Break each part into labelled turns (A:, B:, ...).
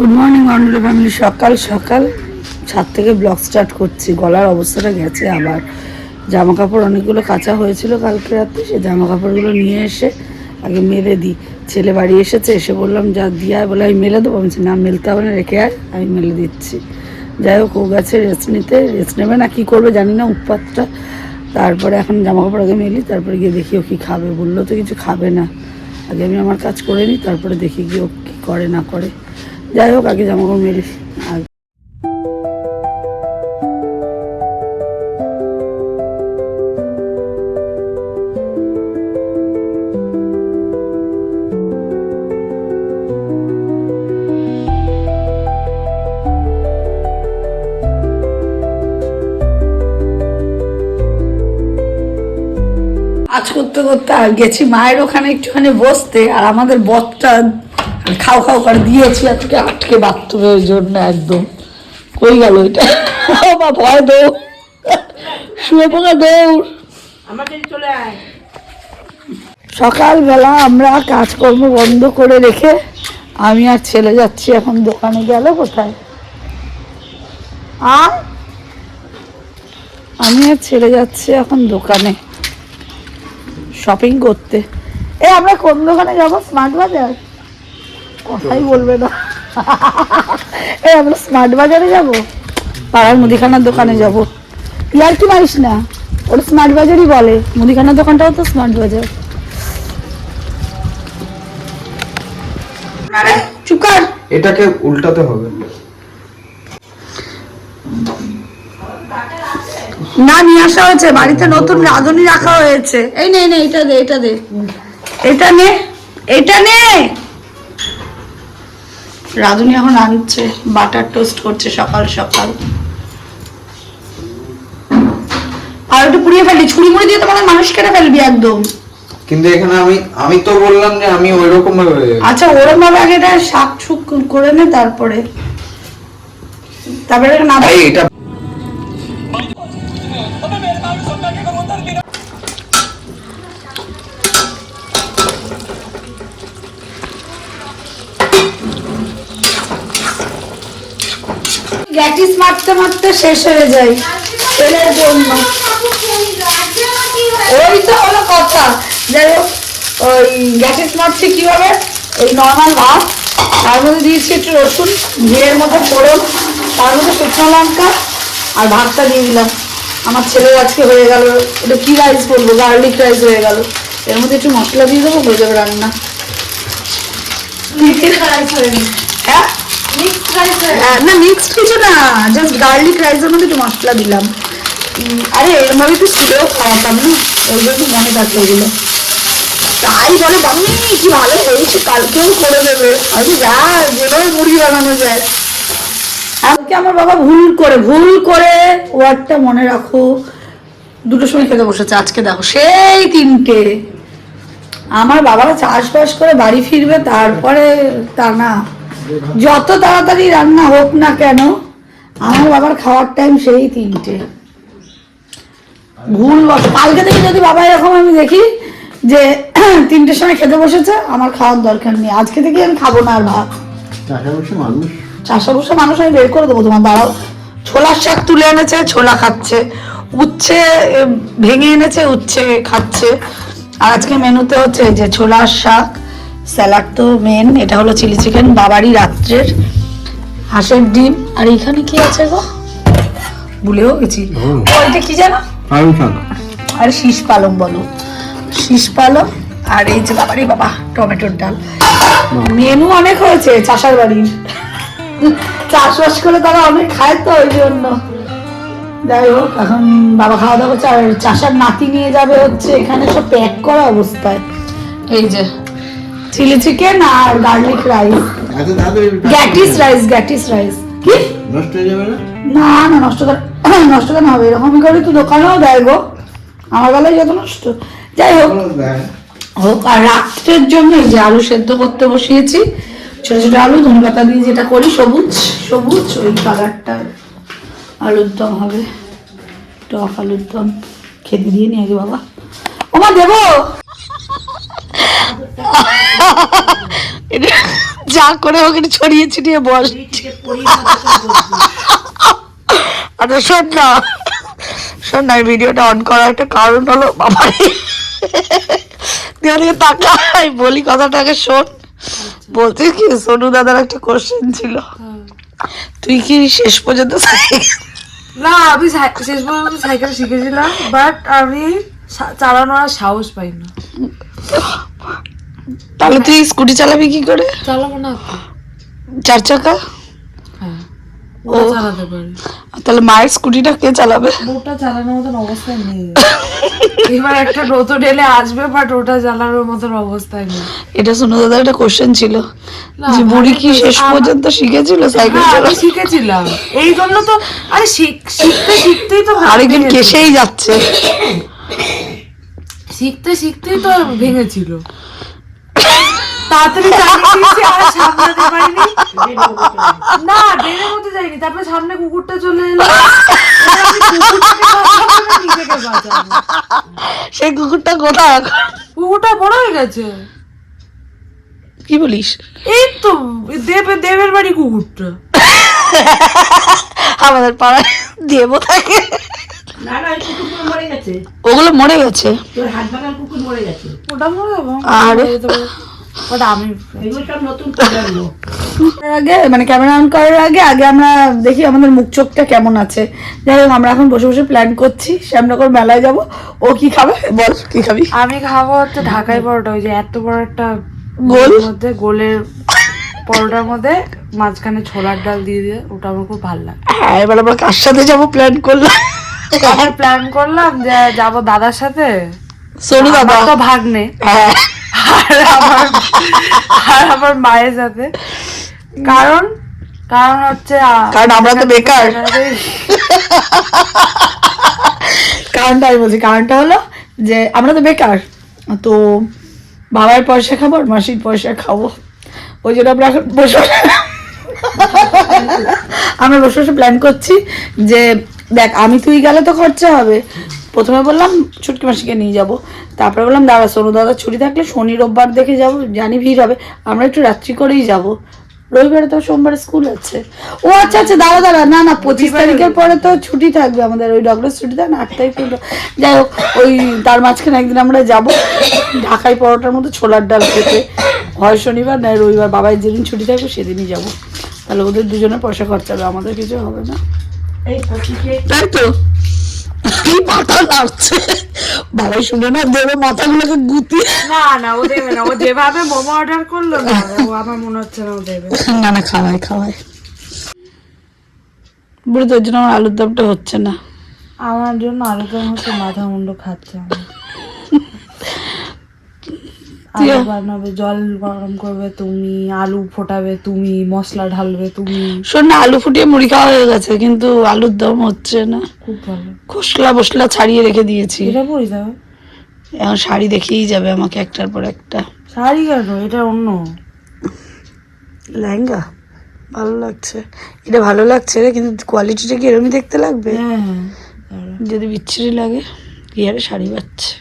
A: Good morning Andal family. সকাল সকাল ছাদ থেকে ব্লগ স্টার্ট করছি। গলার অবস্থাটা গেছে আবার। জামা কাপড় অনেকগুলো কাঁচা হয়েছিল কালকে রাতে, সে জামা কাপড়গুলো নিয়ে এসে আগে মেলে দিই। ছেলে বাড়ি এসেছে, এসে বললাম যা দিয়ে আয়, বলে আমি মেলে দেবো। আমি না, মেলতে হবে না, রেখে আয়, আমি মেলে দিচ্ছি। যাই হোক, ও গেছে রেস্ট নিতে। রেস্ট নেবে না কী করবে জানি না, উৎপাতটা। তারপরে এখন জামা কাপড় আগে মেলি, তারপরে গিয়ে দেখি ও কী খাবে। বললো তো কিছু খাবে না, আগে আমি আমার কাজ করে নিই, তারপরে দেখি গিয়ে ও কী করে না করে। যাই হোক, আগে জামা কাপড় মেলি। আর কাজ করতে করতে আর গেছি মায়ের ওখানে একটুখানি বসতে, আর আমাদের বরটা খাও খাও করে দিয়েছি আজকে আটকে বাথরুমে, ওই জন্য একদম কই গেল এটা। বা ভয় দৌড়, শুয়ে পোকা দৌড়। সকালবেলা আমরা কাজকর্ম বন্ধ করে রেখে আমি আর ছেলে যাচ্ছি এখন দোকানে। গেল কোথায়? আর আমি আর ছেলে যাচ্ছি এখন দোকানে শপিং করতে। আমরা কোন দোকানে যাবো? স্মার্ট বাজার? কথাই বলবে না। আমরা স্মার্ট বাজারে যাবো, পাড়ার মুদিখানার দোকানে যাবো। ইয়ার কি মারিস না, ওটা স্মার্ট বাজারই বলে। মুদিখানার দোকানটাও তো স্মার্ট বাজার। চুপ কর,
B: এটাকে উল্টাতে হবে
A: না। নিয়ে আসা হয়েছে বাড়িতে, নতুন রাঁধুনি রাখা হয়েছে। এই নে নে, এটা দে, এটা দে, এটা নে, এটা নে। রাঁধুনি এখন আনছে, বাটার টোস্ট করছে সকাল সকাল। আর একটু পুড়িয়ে ফেলবি, ছুরি মুড়ি দিয়ে তোমাদের মানুষ কেটে ফেলবি একদম।
B: কিন্তু এখানে আমি তো বললাম যে আমি ওইরকম ভাবে।
A: আচ্ছা, ওরকম ভাবে আগে এটা শাক ছুক করে নে, তারপরে না
B: এটা
A: গ্যাটিস মারতে মারতে শেষ হয়ে যায় ছেলের জন্য। ওই তো হলো কথা। যাই হোক, ওই গ্যাটিস মারছি কিভাবে, ওই নর্মাল ভাত, তার মধ্যে দিয়েছি একটু রসুন, ঘিয়ের মধ্যে ফোড়ন, তার মধ্যে শুকনো লঙ্কা, আর ভাতটা দিয়ে দিলাম। আমার ছেলের আজকে হয়ে গেল, এটা কি রাইস বলবো, গার্লিক রাইস হয়ে গেল। এর মধ্যে একটু মশলা দিয়ে দেবো, হয়ে যাবে রান্না। হ্যাঁ, না মিক্সড কিছু না, জাস্ট গার্লিক রাইসের মধ্যে একটু মশলা দিলাম। আরে এরমভাবে একটু ছেলেও খাওয়াতাম না, ওই জন্য মনে থাকলো এগুলো। তাই বলে মাম্মি কি ভালো হয়েছে, কালকেও করে দেবে। আমি যা, যেভাবে মুড়ি বানানো যায়। আজকে আমার বাবা ভুল করে ওয়ার্ডটা মনে রাখো, 2টোর সময় খেতে বসেছে। আজকে দেখো সেই 3টে। আমার বাবারা চাষবাস করে বাড়ি ফিরবে, তারপরে তা না, যত তাড়াতাড়ি রান্না হোক না কেন, আমার বাবার খাওয়ার টাইম সেই 3টে। ভুল কালকে থেকে যদি বাবা এরকম আমি দেখি যে 3টের সময় খেতে বসেছে, আমার খাওয়ার দরকার নেই, আজকে থেকে আমি খাবো না আর ভাত। চাষা বসে মানুষ আমি বের করে দেবো। তোমার দাঁড়াও, ছোলার শাক তুলে এনেছে, ছোলা খাচ্ছে। উচ্ছে ভেঙে এনেছে, উচ্ছে খাচ্ছে। আর আজকে মেনুতে হচ্ছে যে ছোলার শাক, স্যালাড তো মেন। এটা হলো চিলি চিকেন, বাবারই রাত্রের, হাঁসের ডিম। আর এইখানে কি আছে গো, ভুলেও গেছি। ওইটা কি জানো? আরে শীষ পালং বলো, শীষ পালং। আর এই যে বাবারই বাবা টমেটোর ডাল। মেনু অনেক হয়েছে চাষার বাড়ির, চাষবাস করে তারা অনেক খায় তো, ওই জন্য। যাই হোক, এখন বাবা খাওয়া দাওয়া করছে, আর চাষার নাতি নিয়ে যাবে হচ্ছে এখানে সব প্যাক করা অবস্থায়। এই যে চিলি চিকেন আর গার্লিক রাইস, গ্যাটিস রাইস। কি নষ্ট হয়ে যাবে না? না নষ্ট কেন হবে, এরকমই করে তো দোকানেও দেয় গো, আমার বেলায় যত নষ্ট। যাই হোক হোক। আর রাত্রের জন্য এই যে আলু সেদ্ধ করতে বসিয়েছি, ছোট ছোট আলু, ধনেপাতা দিয়ে যেটা করি, সবুজ সবুজ ওই কালারটা। আলুর দম হবে, টক আলুর দম। খেতে দিয়ে নিয়ে আগে বাবা। ওমা দেবো যা করে ওখানে ছড়িয়ে ছিটিয়ে বল। আচ্ছা শোন না ভিডিওটা অন করার একটা কারণ হলো বাবা তুই তাকাই বলি কথাটাকে শোন। বলতে কি সোনু দাদার একটা কোশ্চেন ছিল, তুই কি শেষ পর্যন্ত
C: না আমি শেষ পর্যন্ত সাইকেল শিখেছিলাম, বাট আমি চালানোর সাহস পাই না।
A: তাহলে তুই স্কুটি চালাবি কি করে?
C: চালাবো না,
A: 4 চাকা?
C: হ্যাঁ
A: ও
C: চালাতে পারি।
A: তাহলে মায়ের স্কুটিটা কে চালাবে?
C: ওটা চালানোর মতন অবস্থায় নেই। এবার একটা নতুন এলে আসবে, বাট ওটা চালানোর মতন অবস্থায় নেই।
A: এটা শোনো দাদা একটা কোশ্চেন ছিল যে বুড়ি কি শেষ পর্যন্ত শিখেছিল সাইকেল চালানো?
C: শিখেছিলাম, এই জন্য তো আরে শিখতেই তো
A: আরেকজন কেসেই যাচ্ছে,
C: শিখতেই তো ভেঙেছিল। তাড়াতাড়ি চালিয়ে দিয়েছি আর সামলাতে পারিনি। না ড্রেনের মধ্যে যাইনি, তারপরে সামনে কুকুরটা চলে এলো।
A: সেই কুকুরটা কোথায়?
C: কুকুরটা বড় হয়ে গেছে।
A: কি বলিস?
C: এই তো দেবের বাড়ি কুকুরটা।
A: আমাদের পাড়ায় দেবও থাকে।
D: না না এই কুকুরগুলো মরে গেছে,
A: ওগুলো মরে গেছে।
D: তোর হাত বাগান কুকুর মরে গেছে,
C: ওটা মরে যাবো।
A: আরে
C: ওটা আমি
D: এগুলো সব নতুন প্রজন্ম।
A: আগে মানে ক্যামেরা অন করার আগে আমরা দেখি আমাদের মুখ চোখটা কেমন আছে। যাই হোক আমরা এখন বসে বসে প্ল্যান করছি শ্যামনগর মেলায় যাব। ও কি খাবে বল, কি খাবি?
C: আমি খাবো হচ্ছে ঢাকাই পরোটা, ওই যে এত বড় একটা
A: গোল
C: মধ্যে গোলের পরোটার মধ্যে মাঝখানে ছোলার ডাল দিয়ে ওটা আমার খুব ভালো লাগে।
A: হ্যাঁ এবার আমরা কার সাথে যাবো প্ল্যান করলাম?
C: আমরা প্ল্যান করলাম যে যাবো দাদার সাথে,
A: সোনু দাদা
C: তো ভাগ্নে,
A: হ্যাঁ
C: আর আমার মায়ের সাথে। কারণ হচ্ছে
A: কারণ আমরা তো বেকার। কারণটা আমি বলছি, কারণটা হলো যে আমরা তো বেকার, তো বাবার পয়সা খাবো আর মাসির পয়সা খাবো, ওই জন্য আমরা এখন আমরা বসে বসে প্ল্যান করছি যে দেখ আমি তুই গেলে তো খরচা হবে। প্রথমে বললাম ছুটকি মাসিকে নিয়ে যাব, তারপরে বললাম দাদা সোনু দাদা ছুটি থাকলে শনি রোববার দেখে যাব, জানি ভিড় হবে, আমরা একটু রাত্রি করেই যাব, রবিবারে তো সোমবারে স্কুল আছে। ও আচ্ছা আচ্ছা দাঁড়া না 25 তারিখের পরে তো ছুটি থাকবে আমাদের, ওই ডগলের ছুটি থাকে না 8 তারিখ পর্যন্ত। যাই হোক ওই তার মাঝখানে একদিন আমরা যাব ঢাকাই পরোটার মতো ছোলার ডাল খেতে, হয় শনিবার নয় রবিবার, বাবার যেদিন ছুটি থাকবে সেদিনই যাব। তাহলে ওদের দুজনের পয়সা খরচা হবে, আমাদের কিছু হবে না, তাই তো? মাথা লাগছে বাবাই শুনে না দেবে মাথাগুলোকে গুতি।
C: না ও দেবে না, ও যেভাবে মোমো অর্ডার করলো না ও আমার মনে হচ্ছে না ও দেবে।
A: না খাওয়াই বুড়ি, তোর জন্য আমার আলুর দমটা হচ্ছে না।
C: আমার জন্য আলুদম হচ্ছে মাথা মুন্ডু খাচ্ছে। আলু বানাবে, জল গরম করবে তুমি, আলু ফোটাবে তুমি, মশলা ঢালবে তুমি।
A: শোন না আলু ফুটিয়ে মুড়ি খাওয়া হয়ে গেছে, কিন্তু আলুর দম হচ্ছে না।
C: খুব ভালো
A: খোসলা ছাড়িয়ে রেখে দিয়েছি,
C: এটা পরি যাবে।
A: এখন শাড়ি দেখেই যাবে আমাকে একটার পর একটা।
C: শাড়ি কেন, এটা অন্য
A: লেহেঙ্গা ভালো লাগছে, এটা ভালো লাগছে রে, কিন্তু কোয়ালিটিটা কি এরকমই দেখতে লাগবে?
C: হ্যাঁ
A: যদি বিচ্ছিরি লাগে কি আরে শাড়ি পাচ্ছে।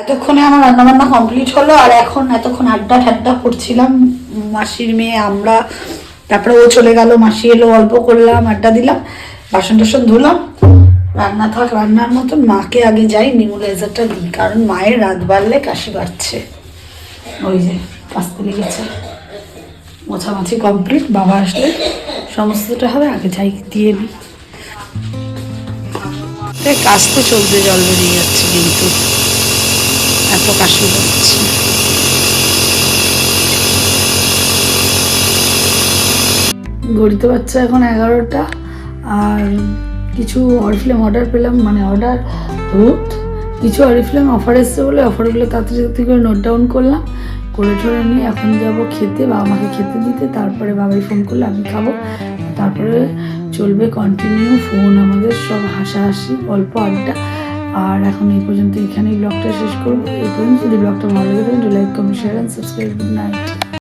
A: এতক্ষণে আমার রান্নাবান্না কমপ্লিট হলো, আর এখন এতক্ষণ আড্ডা ঠাড্ডা করছিলাম মাসির মেয়ে আমরা, তারপরে ও চলে গেল, মাসি এলো, অল্প করলাম, আড্ডা দিলাম, বাসন টাসন ধুলাম, রান্না থাক রান্নার মতন। মাকে আগে যাই নিমুলাইজারটা দিই, কারণ মায়ের রাত বাড়লে কাশি বাড়ছে, ওই যে কাশতে লেগেছে। মোছামাছি কমপ্লিট, বাবা আসলে সমস্তটা হবে, আগে যাই দিয়ে নিই। কাশতে চলতে জল বেরিয়ে যাচ্ছে, কিন্তু এত কাশি হচ্ছে। ঘড়িতে বাচ্চা এখন 11টা, আর কিছু অরিফ্লেম অর্ডার পেলাম, মানে অর্ডার কিছু অরিফ্লেম অফার এসছে বলে অফারগুলো তাড়াতাড়ি করে নোট ডাউন করলাম, করে ঠোরে নিয়ে এখন যাব খেতে, বাবা মাকে খেতে দিতে, তারপরে বাবাই ফোন করলে আমি খাবো, তারপরে চলবে কন্টিনিউ ফোন, আমাদের সব হাসাহাসি অল্প আড্ডা। আর এখন এই পর্যন্ত এখানেই ব্লগটা শেষ করবো। এই পর্যন্ত যদি ব্লগটা ভালো লাগে like comment share and subscribe. Good night.